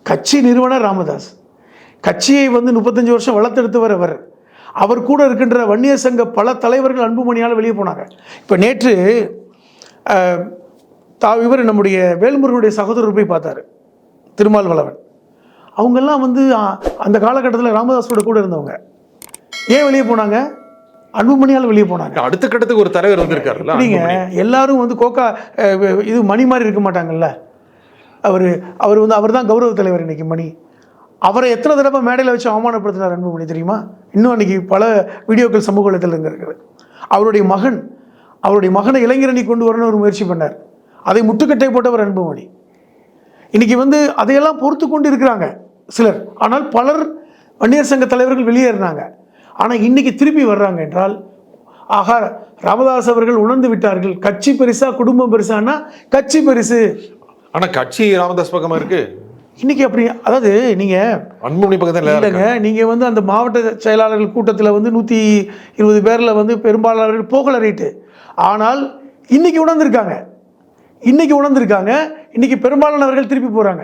கட்சி நிறுவனர் ராமதாஸ், கட்சியை வந்து 35 வருஷம் வளர்த்தெடுத்தவர் அவர். அவர் கூட இருக்கின்ற வன்னியர் சங்க பல தலைவர்கள் அன்புமணியால் வெளியே போனாங்க. இப்போ நேற்று இவர் நம்முடைய வேல்முருகனுடைய சகோதரர் போய் பார்த்தாரு, திருமாவளவன். அவங்கெல்லாம் வந்து அந்த காலகட்டத்தில் ராமதாஸோட கூட இருந்தவங்க. ஏன் வெளியே போனாங்க? அன்புமணியால் வெளியே போனாங்க. அடுத்த கட்டத்துக்கு ஒரு தலைவர் வந்திருக்காருல்ல. நீங்க எல்லாரும் வந்து கோக்கா இது மணி மாதிரி இருக்க மாட்டாங்கல்ல. அவர் வந்து அவர் தான் கௌரவ தலைவர் இன்னைக்கு மணி. அவரை எத்தனை தடவை மேடையில் வச்சு அவமானப்படுத்தினார் அன்புமணி தெரியுமா? இன்னும் அன்றைக்கி பல வீடியோக்கள் சமூக வலைத்தளத்தில் இருக்குது. அவருடைய மகனை இளைஞரணி கொண்டு வரணும்னு ஒரு முயற்சி பண்ணார். அதை முட்டுக்கட்டை போட்டவர் அன்புமணி. இன்றைக்கி வந்து அதையெல்லாம் பொறுத்து கொண்டு இருக்கிறாங்க சிலர். ஆனால் பலர் வன்னியர் சங்க தலைவர்கள் வெளியேறினாங்க. ஆனால் இன்றைக்கி திருப்பி வர்றாங்க என்றால், ஆகா, ராமதாஸ் அவர்கள் உணர்ந்து விட்டார்கள். கட்சி பெருசா குடும்பம் பெருசானா கட்சி பெருசு. ஆனால் கட்சி ராமதாஸ் பக்கமாக இருக்குது இன்னைக்கு. அப்படி அதாவது நீங்கள் அன்புமணி பக்கத்தில் இல்லைங்க. நீங்கள் வந்து அந்த மாவட்ட செயலாளர்கள் கூட்டத்தில் வந்து 120 பேரில் வந்து பெரும்பாலாளர்கள் போகல ரைட்டு. ஆனால் இன்னைக்கு உணர்ந்திருக்காங்க. இன்னைக்கு பெரும்பாலானவர்கள் திருப்பி போகிறாங்க.